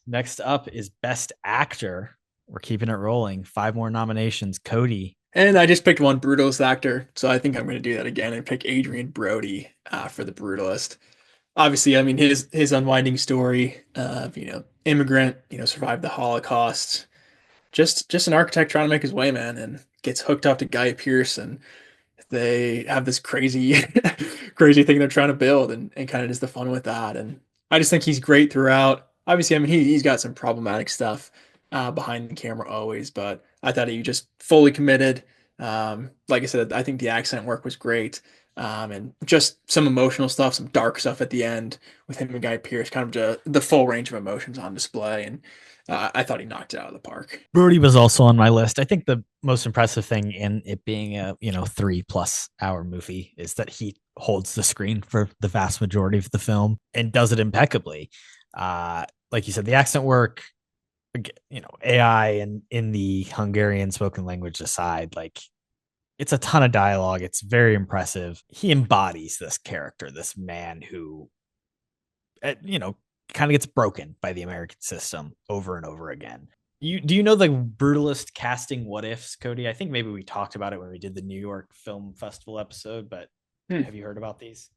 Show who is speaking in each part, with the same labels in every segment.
Speaker 1: Next up is Best Actor. We're keeping it rolling. Five more nominations. Kody.
Speaker 2: And I just picked one Brutalist actor, so I think I'm going to do that again and pick Adrian Brody for the Brutalist. Obviously, I mean his unwinding story of immigrant, survived the Holocaust, just an architect trying to make his way, man, and gets hooked up to Guy Pearce, and they have this crazy crazy thing they're trying to build, and kind of just the fun with that. And I just think he's great throughout. Obviously, I mean he's got some problematic stuff behind the camera always, but I thought he just fully committed. Like I said, I think the accent work was great. And just some emotional stuff, some dark stuff at the end with him and Guy Pearce, kind of the full range of emotions on display. And I thought he knocked it out of the park.
Speaker 1: Brody was also on my list. I think the most impressive thing in it being a 3+ hour movie is that he holds the screen for the vast majority of the film and does it impeccably. Like you said, the accent work, AI and in the Hungarian spoken language aside, like it's a ton of dialogue. It's very impressive. He embodies this character, this man who, uh, you know, kind of gets broken by the American system over and over again. Do you know the brutalist casting what ifs, Kody? I think maybe we talked about it when we did the New York Film Festival episode, but
Speaker 2: Hmm,
Speaker 1: have you heard about these?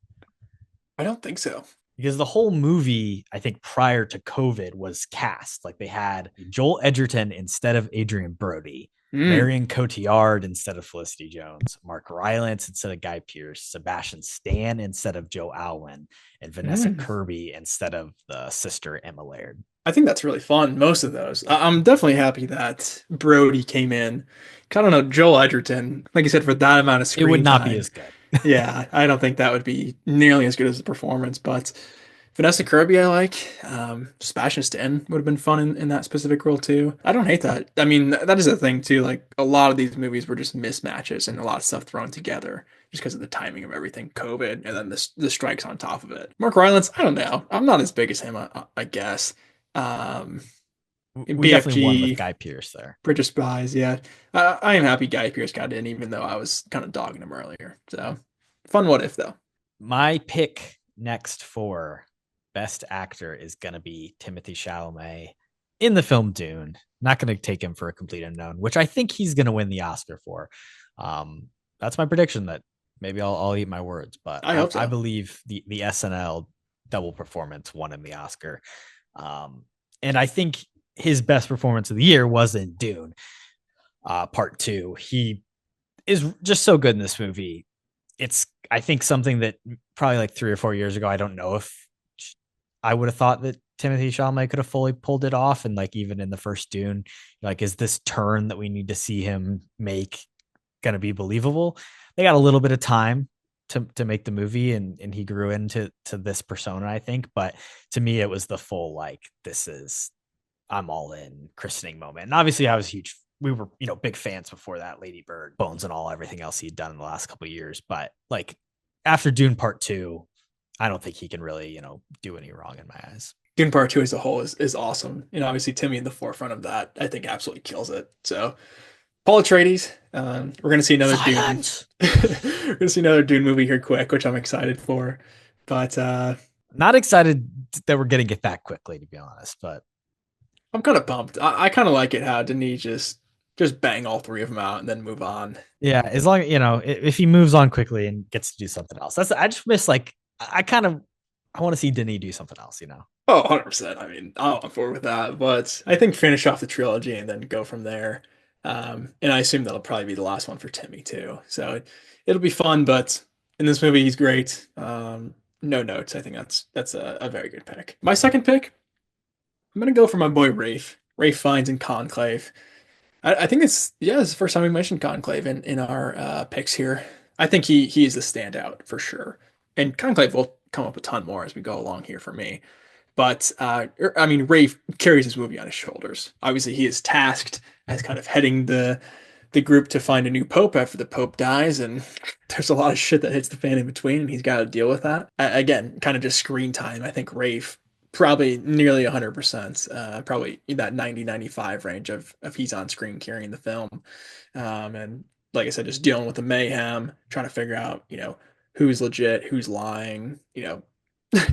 Speaker 2: I don't think so.
Speaker 1: Because the whole movie, I think prior to COVID, was cast. Like they had Joel Edgerton instead of Adrian Brody,
Speaker 2: Hmm.
Speaker 1: Marion Cotillard instead of Felicity Jones, Mark Rylance instead of Guy Pearce, Sebastian Stan instead of Joe Alwyn, and Vanessa
Speaker 2: Hmm.
Speaker 1: Kirby instead of the sister Emma Laird.
Speaker 2: I think that's really fun. Most of those. I'm definitely happy that Brody came in. I don't know, Joel Edgerton, like you said, for that amount of
Speaker 1: It would
Speaker 2: screen
Speaker 1: not be
Speaker 2: time.
Speaker 1: as good.
Speaker 2: Yeah, I don't think that would be nearly as good as the performance. But Vanessa Kirby, I like. Sebastian Stan would have been fun in that specific role too. I don't hate that. I mean, that is a thing too. Like a lot of these movies were just mismatches and a lot of stuff thrown together just because of the timing of everything, COVID, and then the strikes on top of it. Mark Rylance, I don't know. I'm not as big as him, I guess. Um,
Speaker 1: We definitely won with
Speaker 2: BFG,
Speaker 1: Guy Pearce there.
Speaker 2: Bridge of Spies, yeah. I am happy Guy Pearce got in, even though I was kind of dogging him earlier. So fun what if though.
Speaker 1: My pick next for best actor is going to be Timothy Chalamet in the film Dune. Not going to take him for a complete unknown, which I think he's going to win the Oscar for. Um, that's my prediction. That maybe I'll eat my words, but
Speaker 2: I
Speaker 1: I,
Speaker 2: hope
Speaker 1: I
Speaker 2: so.
Speaker 1: believe the SNL double performance won him the Oscar. Um, and I think his best performance of the year was in Dune Part Two. He is just so good in this movie. It's I think something that probably like 3 or 4 years ago, I don't know if I would have thought that Timothy Chalamet could have fully pulled it off. And like even in the first Dune, like is this turn that we need to see him make going to be believable? They got a little bit of time to make the movie, and he grew into this persona, I think. But to me, it was the full like this is I'm all in christening moment. And obviously, I was huge. We were, big fans before that, Lady Bird, Bones, and all everything else he'd done in the last couple of years. But like after Dune Part Two, I don't think he can really, do any wrong in my eyes.
Speaker 2: Dune Part Two as a whole is awesome. And obviously Timmy in the forefront of that, I think absolutely kills it. So Paul Atreides, we're gonna see another Dune.
Speaker 1: Silence.
Speaker 2: We're gonna see another Dune movie here quick, which I'm excited for. But
Speaker 1: Not excited that we're getting it that quickly, to be honest. But
Speaker 2: I'm kind of pumped. I kind of like it how Denis just bang all three of them out and then move on.
Speaker 1: yeah, as long if he moves on quickly and gets to do something else, I just miss like I kind of I want to see Denis do something else.
Speaker 2: Oh, 100%. I mean, I'm on board with that, but I think finish off the trilogy and then go from there. And I assume that'll probably be the last one for Timmy too. So it'll be fun, but in this movie, he's great. No notes. I think that's a very good pick. My second pick, I'm gonna go for my boy Rafe. Rafe Fiennes in Conclave. I think it's the first time we mentioned Conclave in our picks here. I think he is the standout for sure. And Conclave will come up a ton more as we go along here for me. But I mean, Rafe carries his movie on his shoulders. Obviously, he is tasked as kind of heading the group to find a new pope after the pope dies, and there's a lot of shit that hits the fan in between, and he's got to deal with that. Again, kind of just screen time. I think Rafe probably nearly 100%, probably that 90-95 range of he's on screen carrying the film, and like I said, just dealing with the mayhem, trying to figure out who's legit, who's lying,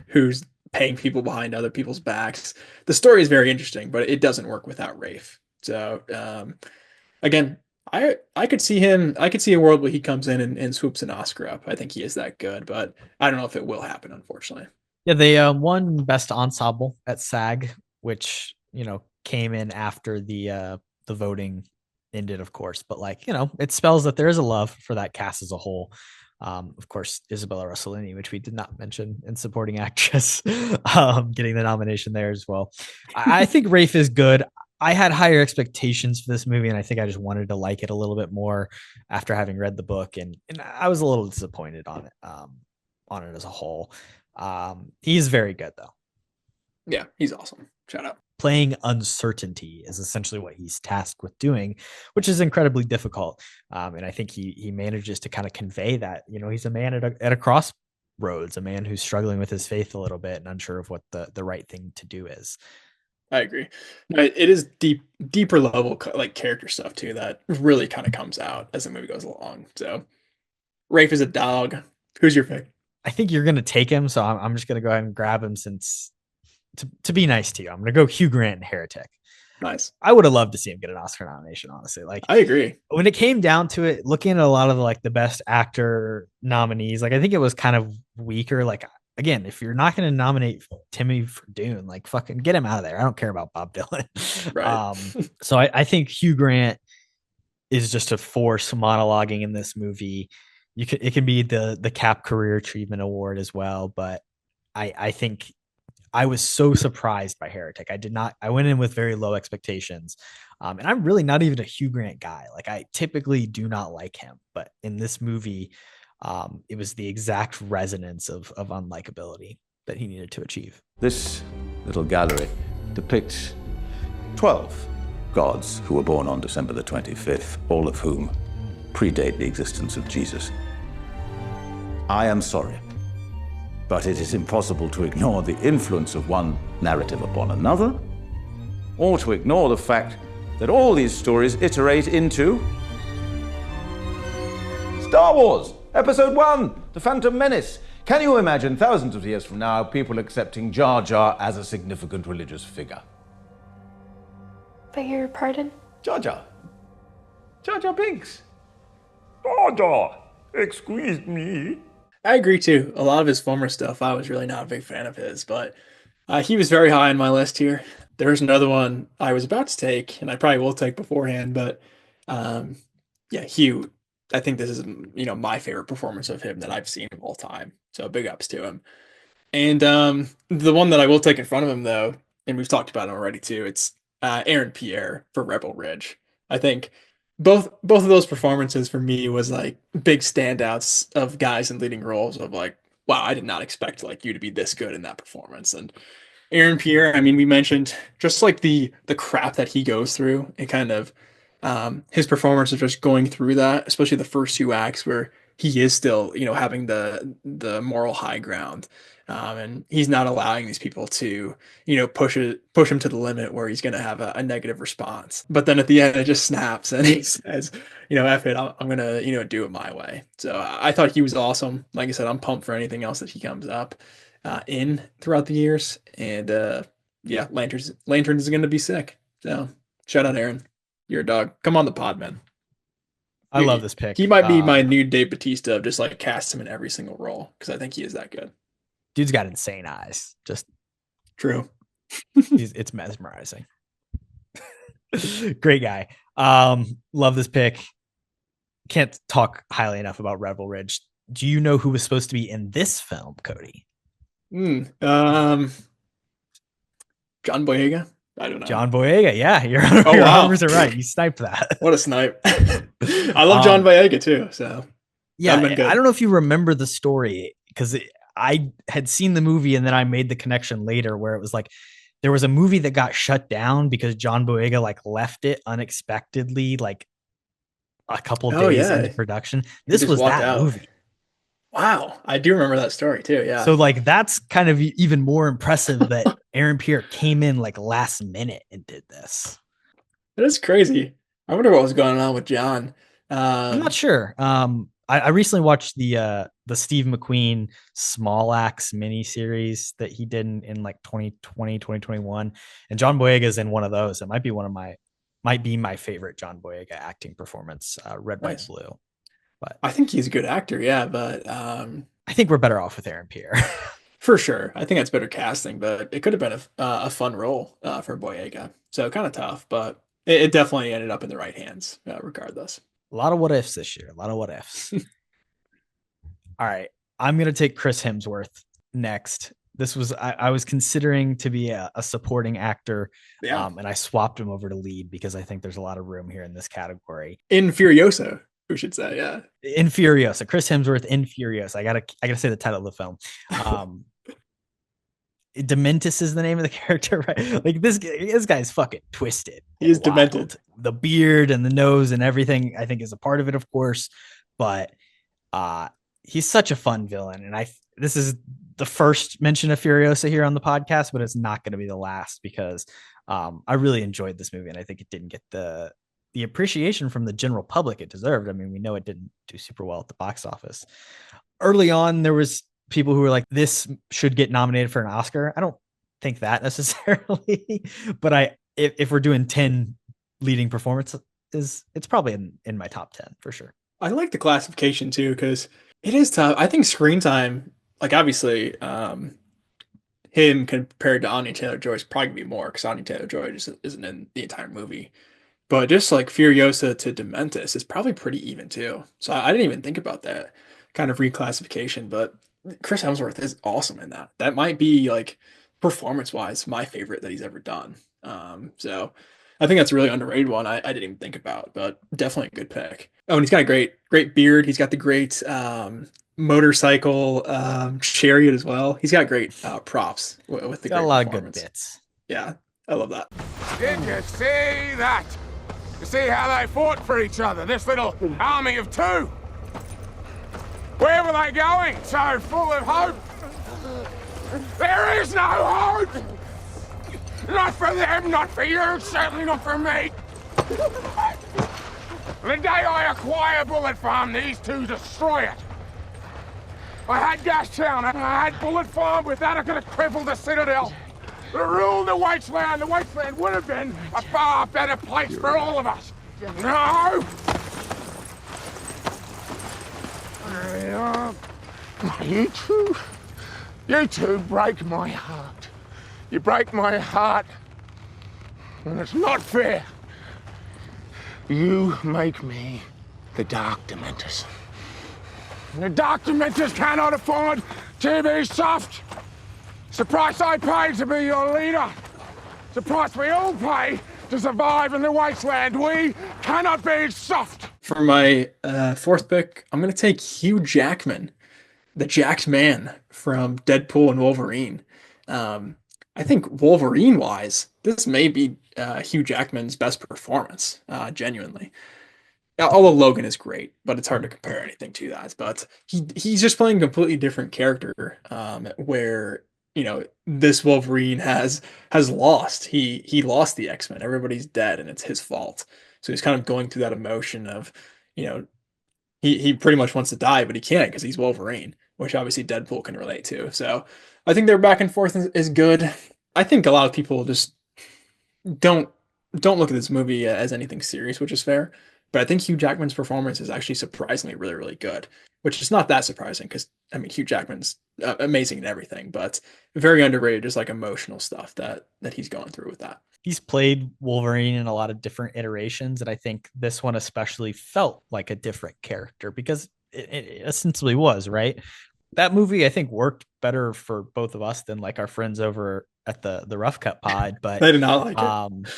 Speaker 2: who's paying people behind other people's backs. The story is very interesting, but it doesn't work without Rafe. So again, I could see him. I could see a world where he comes in and swoops an Oscar up. I think he is that good, but I don't know if it will happen, unfortunately.
Speaker 1: Yeah, they won Best Ensemble at SAG, which came in after the voting ended, of course. But it spells that there is a love for that cast as a whole. Of course, Isabella Rossellini, which we did not mention in supporting actress, getting the nomination there as well. I think Rafe is good. I had higher expectations for this movie, and I think I just wanted to like it a little bit more after having read the book, and I was a little disappointed on it as a whole. He's very good though.
Speaker 2: Yeah, he's awesome. Shout out.
Speaker 1: Playing uncertainty is essentially what he's tasked with doing, which is incredibly difficult. And I think he manages to kind of convey that, he's a man at a crossroads, a man who's struggling with his faith a little bit and unsure of what the right thing to do is.
Speaker 2: I agree. No, it is deeper level like character stuff too that really kind of comes out as the movie goes along. So Rafe is a dog. Who's your pick?
Speaker 1: I think you're going to take him, so I'm just going to go ahead and grab him since to be nice to you. I'm going to go Hugh Grant and Heretic.
Speaker 2: Nice.
Speaker 1: I would have loved to see him get an Oscar nomination, honestly. Like,
Speaker 2: I agree.
Speaker 1: When it came down to it, looking at a lot of the best actor nominees, like I think it was kind of weaker. Like again, if you're not going to nominate Timmy for Dune, like fucking get him out of there. I don't care about Bob Dylan.
Speaker 2: Right.
Speaker 1: So I think Hugh Grant is just a force monologuing in this movie. It can be the KHAP Career Achievement Award as well, but I think I was so surprised by Heretic. I went in with very low expectations. And I'm really not even a Hugh Grant guy. Like I typically do not like him, but in this movie, it was the exact resonance of unlikability that he needed to achieve.
Speaker 3: This little gallery depicts 12 gods who were born on December the 25th, all of whom predate the existence of Jesus. I am sorry, but it is impossible to ignore the influence of one narrative upon another, or to ignore the fact that all these stories iterate into Star Wars, Episode 1, The Phantom Menace. Can you imagine thousands of years from now people accepting Jar Jar as a significant religious figure?
Speaker 4: Beg your pardon?
Speaker 3: Jar Jar. Jar Jar Binks.
Speaker 5: Jar Jar, excuse me.
Speaker 2: I agree too. A lot of his former stuff, I was really not a big fan of his, but he was very high on my list here. There's another one I was about to take, and I probably will take beforehand, but yeah, Hugh. I think this is my favorite performance of him that I've seen of all time. So big ups to him. And the one that I will take in front of him though, and we've talked about it already too, it's Aaron Pierre for Rebel Ridge. I think both of those performances for me was like big standouts of guys in leading roles of like, wow, I did not expect like you to be this good in that performance. And Aaron Pierre, I mean, we mentioned just like the crap that he goes through and kind of his performance of just going through that, especially the first two acts where he is still, having the moral high ground. And he's not allowing these people to, push him to the limit where he's going to have a negative response. But then at the end, it just snaps and he says, F it, I'm going to, do it my way. So I thought he was awesome. Like I said, I'm pumped for anything else that he comes up in throughout the years. And yeah, Lanterns is going to be sick. So shout out Aaron. You're a dog. Come on the pod, man.
Speaker 1: I love this pick.
Speaker 2: He might be my new Dave Bautista of just like cast him in every single role because I think he is that good.
Speaker 1: Dude's got insane eyes. Just
Speaker 2: true.
Speaker 1: It's mesmerizing. Great guy. Love this pick. Can't talk highly enough about Rebel Ridge. Do you know who was supposed to be in this film, Kody?
Speaker 2: John Boyega. I don't know.
Speaker 1: John Boyega. Yeah, your
Speaker 2: wow.
Speaker 1: numbers are right. You sniped that.
Speaker 2: What a snipe. I love John Boyega too. So
Speaker 1: yeah, I don't know if you remember the story because I had seen the movie and then I made the connection later where it was like there was a movie that got shut down because John Boyega like left it unexpectedly like a couple days into production. This was that movie.
Speaker 2: Wow. I do remember that story too. Yeah.
Speaker 1: So like that's kind of even more impressive that Aaron Pierre came in like last minute and did this.
Speaker 2: That is crazy. I wonder what was going on with John.
Speaker 1: I'm not sure. I recently watched the Steve McQueen Small Axe miniseries that he did in like 2020, 2021. And John Boyega is in one of those. It might be my favorite John Boyega acting performance, Red, White,
Speaker 2: Nice.
Speaker 1: Blue. But
Speaker 2: I think he's a good actor, yeah, but
Speaker 1: I think we're better off with Aaron Pierre.
Speaker 2: for sure, I think that's better casting. But it could have been a fun role for Boyega, so kind of tough, but it definitely ended up in the right hands, regardless.
Speaker 1: A lot of what ifs this year. A lot of what ifs. All right. I'm going to take Chris Hemsworth next. This was, I was considering to be a supporting actor.
Speaker 2: Yeah.
Speaker 1: And I swapped him over to lead because I think there's a lot of room here in this category.
Speaker 2: In Furiosa, we should say, yeah.
Speaker 1: In Furiosa, Chris Hemsworth in Furiosa. I gotta say the title of the film. Dementis is the name of the character, right? Like this guy's fucking twisted.
Speaker 2: He is demented.
Speaker 1: The beard and the nose and everything, I think, is a part of it, of course. But he's such a fun villain, and this is the first mention of Furiosa here on the podcast, but it's not going to be the last because I really enjoyed this movie, and I think it didn't get the appreciation from the general public it deserved. I mean, we know it didn't do super well at the box office. Early on, there was people who were like, this should get nominated for an Oscar. I don't think that necessarily, but if we're doing 10 leading performances, it's probably in my top 10 for sure.
Speaker 2: I like the classification too, because it is tough. I think screen time, like obviously, him compared to Anya Taylor-Joy is probably gonna be more because Anya Taylor-Joy just isn't in the entire movie. But just like Furiosa to Dementis is probably pretty even too. So I didn't even think about that kind of reclassification. But Chris Hemsworth is awesome in that. That might be like performance-wise my favorite that he's ever done. So I think that's a really underrated one. I didn't even think about, but definitely a good pick. Oh, and he's got a great beard. He's got the great motorcycle chariot as well. He's got great props with the
Speaker 1: got
Speaker 2: great
Speaker 1: a lot of good
Speaker 2: performance.
Speaker 1: bits.
Speaker 2: Yeah, I love that.
Speaker 6: Did you see that? You see how they fought for each other, this little army of two? Where were they going? So full of hope? There is no hope! Not for them, not for you, certainly not for me. The day I acquire Bullet Farm, these two destroy it. I had Gastown and I had Bullet Farm. With that, I could have crippled the Citadel. Rule the wasteland. The wasteland would have been a far better place for all of us. No! You two break my heart. You break my heart. And it's not fair. You make me the Dark Dementors. And the Dark Dementors cannot afford to be soft. It's the price I paid to be your leader. It's the price we all pay to survive in the wasteland. We cannot be soft.
Speaker 2: For my fourth pick, I'm going to take Hugh Jackman, the Jacked Man from Deadpool and Wolverine. I think Wolverine-wise, this may be Hugh Jackman's best performance, genuinely. Although Logan is great, but it's hard to compare anything to that. But he's just playing a completely different character, where this Wolverine has lost. He lost the X-Men. Everybody's dead, and it's his fault. So he's kind of going through that emotion of, he pretty much wants to die, but he can't because he's Wolverine, which obviously Deadpool can relate to. So I think their back and forth is good. I think a lot of people just don't look at this movie as anything serious, which is fair. But I think Hugh Jackman's performance is actually surprisingly really, really good, which is not that surprising because, I mean, Hugh Jackman's amazing in everything, but very underrated, just like emotional stuff that he's going through with that.
Speaker 1: He's played Wolverine in a lot of different iterations, and I think this one especially felt like a different character because it essentially was, right? That movie, I think, worked better for both of us than like our friends over at the Rough Cut Pod, but
Speaker 2: I did not like it,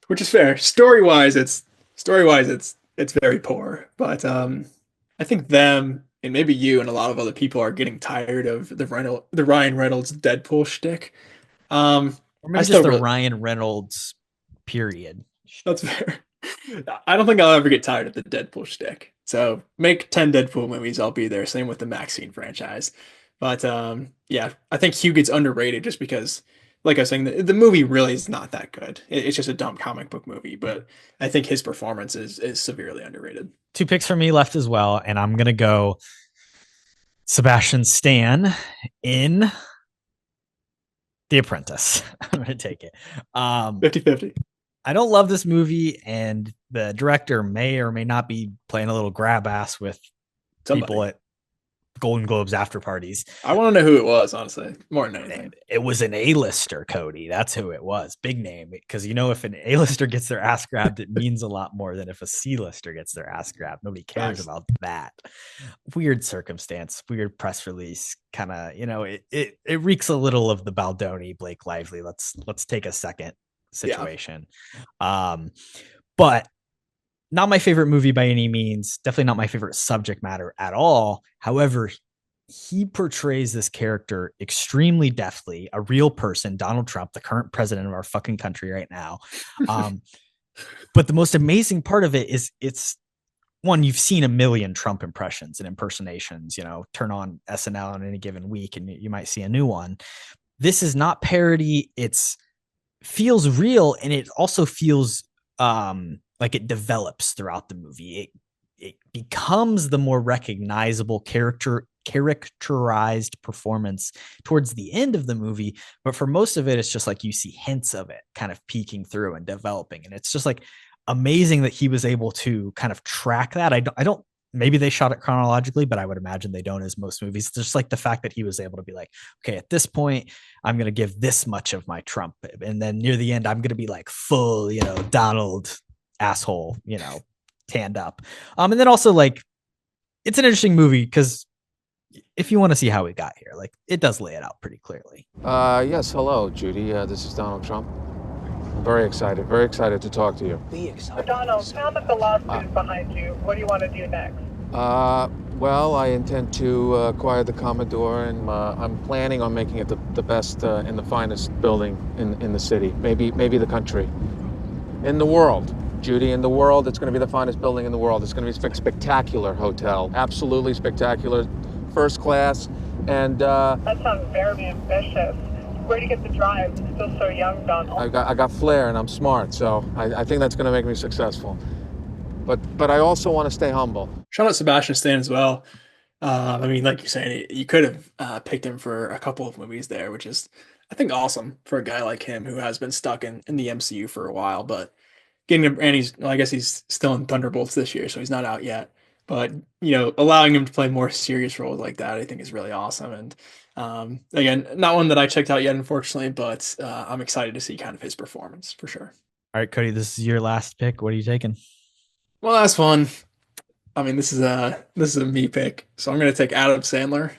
Speaker 2: which is fair. Story-wise, it's very poor, but I think them and maybe you and a lot of other people are getting tired of the Ryan Reynolds Deadpool shtick.
Speaker 1: Or maybe just the Ryan Reynolds period.
Speaker 2: That's fair. I don't think I'll ever get tired of the Deadpool shtick. So make 10 Deadpool movies, I'll be there. Same with the Maxine franchise. But yeah, I think Hugh gets underrated just because like I was saying, the movie really is not that good. It's just a dumb comic book movie, but I think his performance is severely underrated.
Speaker 1: 2 picks for me left as well, and I'm gonna go Sebastian Stan in The Apprentice. I'm gonna take it.
Speaker 2: 50-50.
Speaker 1: I don't love this movie, and the director may or may not be playing a little grab ass with people
Speaker 2: Somebody.
Speaker 1: at Golden Globes after parties.
Speaker 2: I want to know who it was, honestly, more than anything.
Speaker 1: It was an A-lister, Kody. That's who it was. Big name. Because, if an A-lister gets their ass grabbed, it means a lot more than if a C-lister gets their ass grabbed. Nobody cares about that. Weird circumstance, weird press release. Kind of, it reeks a little of the Baldoni, Blake Lively. Let's take a second situation. But not my favorite movie by any means. Definitely not my favorite subject matter at all. However, he portrays this character extremely deftly, a real person, Donald Trump, the current president of our fucking country right now. But the most amazing part of it is it's one, you've seen a million Trump impressions and impersonations, turn on SNL on any given week and you might see a new one. This is not parody. It's feels real. And it also feels, like it develops throughout the movie. It becomes the more recognizable characterized performance towards the end of the movie. But for most of it, it's just like you see hints of it kind of peeking through and developing. And it's just like amazing that he was able to kind of track that. I don't, maybe they shot it chronologically, but I would imagine they don't, as most movies. Just like the fact that he was able to be like, okay, at this point, I'm going to give this much of my Trump. And then near the end, I'm going to be like full, Donald asshole, tanned up. And then also like, it's an interesting movie because if you want to see how we got here, like it does lay it out pretty clearly.
Speaker 6: Yes, hello, Judy. This is Donald Trump. I'm very excited to talk to you.
Speaker 7: Be excited.
Speaker 8: Donald, now that the lawsuit is behind you, what do you want to do next?
Speaker 6: Well, I intend to acquire the Commodore, and I'm planning on making it the best and the finest building in the city, maybe the country, in the world. Judy, in the world, it's going to be the finest building in the world. It's going to be a spectacular hotel, absolutely spectacular, first class, and
Speaker 8: That sounds very ambitious. Where do you get the drive? You're still so young, Donald.
Speaker 6: I got flair and I'm smart, so I think that's going to make me successful. But I also want to stay humble.
Speaker 2: Shout out Sebastian Stan as well. I mean, like you're saying, you could have picked him for a couple of movies there, which is, I think, awesome for a guy like him who has been stuck in the MCU for a while, but getting him, and I guess he's still in Thunderbolts this year, so he's not out yet. But allowing him to play more serious roles like that, I think, is really awesome. And again, not one that I checked out yet, unfortunately, but I'm excited to see kind of his performance for sure.
Speaker 1: All right, Kody, this is your last pick. What are you taking?
Speaker 2: Well, that's fun. I mean, this is a me pick, so I'm going to take Adam Sandler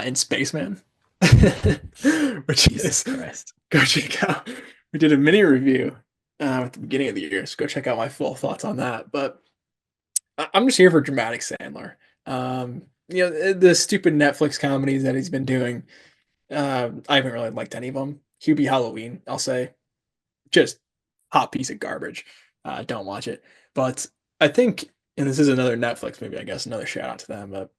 Speaker 2: in Spaceman, which is
Speaker 1: Christ.
Speaker 2: Go check out. We did a mini review at the beginning of the year, so go check out my full thoughts on that. But I'm just here for dramatic Sandler. The stupid Netflix comedies that he's been doing, I haven't really liked any of them. Hubie Halloween, I'll say, just hot piece of garbage. Don't watch it. But I think, and this is another Netflix movie, I guess, another shout out to them, but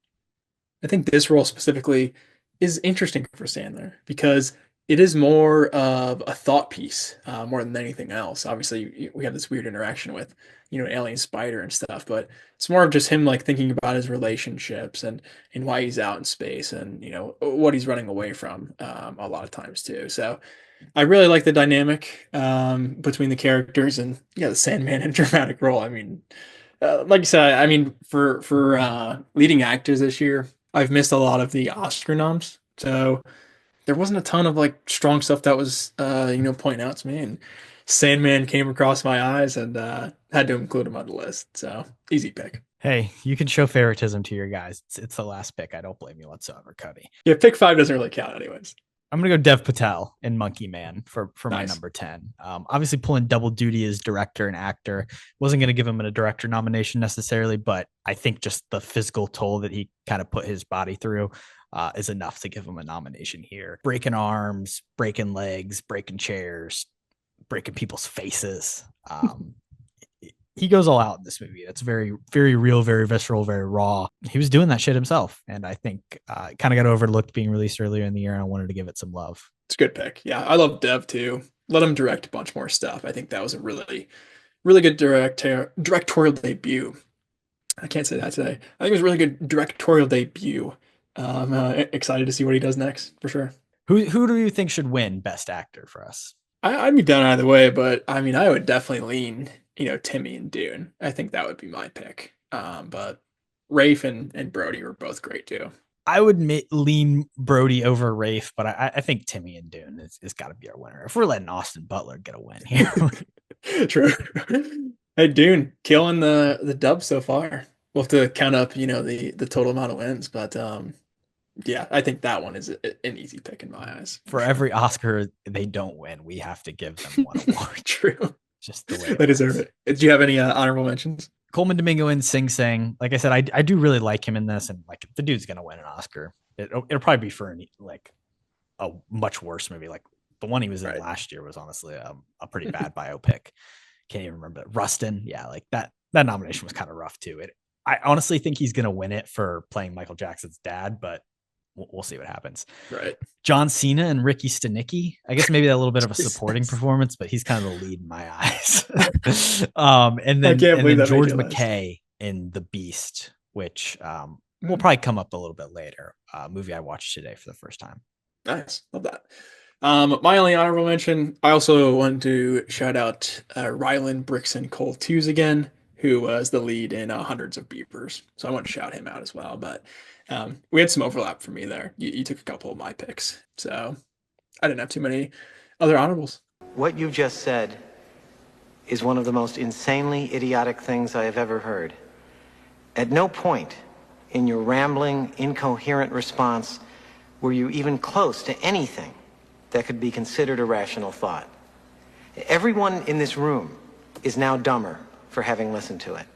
Speaker 2: I think this role specifically is interesting for Sandler because it is more of a thought piece, more than anything else. Obviously, we have this weird interaction with, alien spider and stuff, but it's more of just him like thinking about his relationships and why he's out in space and what he's running away from a lot of times too. So I really like the dynamic between the characters and the Sandman in a dramatic role. I mean, like you said, I mean for leading actors this year, I've missed a lot of the Oscar noms, so there wasn't a ton of like strong stuff that was pointing out to me, and Sandman came across my eyes and had to include him on the list. So easy pick.
Speaker 1: Hey, you can show favoritism to your guys. It's the last pick. I don't blame you whatsoever, Kody.
Speaker 2: Yeah, pick 5 doesn't really count anyways.
Speaker 1: I'm going to go Dev Patel in Monkey Man for my
Speaker 2: Nice.
Speaker 1: number 10. Obviously pulling double duty as director and actor. Wasn't going to give him a director nomination necessarily, but I think just the physical toll that he kind of put his body through is enough to give him a nomination here. Breaking arms, breaking legs, breaking chairs, breaking people's faces. He goes all out in this movie. It's very, very real, very visceral, very raw. He was doing that shit himself. And I think kind of got overlooked being released earlier in the year, and I wanted to give it some love.
Speaker 2: It's a good pick. Yeah, I love Dev too. Let him direct a bunch more stuff. I think that was a really, really good directorial debut. I can't say that today. I think it was a really good directorial debut. Excited to see what he does next for sure.
Speaker 1: Who do you think should win Best Actor for us?
Speaker 2: I'd be down either way, but I mean, I would definitely lean, Timmy and Dune. I think that would be my pick. But Rafe and Brody were both great too.
Speaker 1: I would lean Brody over Rafe, but I think Timmy and Dune is got to be our winner. If we're letting Austin Butler get a win here.
Speaker 2: True. Hey, Dune, killing the dub so far. We'll have to count up, the total amount of wins, but yeah, I think that one is an easy pick in my eyes.
Speaker 1: For every Oscar they don't win, we have to give them one award.
Speaker 2: True.
Speaker 1: Just the way
Speaker 2: they deserve it. Do you have any honorable mentions?
Speaker 1: Colman Domingo in Sing Sing. Like I said, I do really like him in this, and like the dude's gonna win an Oscar. It'll probably be for like a much worse movie. Like the one he was in last year was honestly a pretty bad biopic. Can't even remember. Rustin. Yeah, like that nomination was kind of rough too. I honestly think he's gonna win it for playing Michael Jackson's dad, but we'll see what happens.
Speaker 2: Right.
Speaker 1: John Cena and Ricky Stenicki. I guess maybe a little bit of a supporting performance, but he's kind of the lead in my eyes. And then George McKay in The Beast, which will probably come up a little bit later. Movie I watched today for the first time.
Speaker 2: Nice. Love that. My only honorable mention, I also want to shout out Ryland Brixton Cole Tews again, who was the lead in Hundreds of Beavers. So I want to shout him out as well. But we had some overlap for me there. You took a couple of my picks. So I didn't have too many other honorables.
Speaker 7: What you just said is one of the most insanely idiotic things I have ever heard. At no point in your rambling, incoherent response were you even close to anything that could be considered a rational thought. Everyone in this room is now dumber for having listened to it.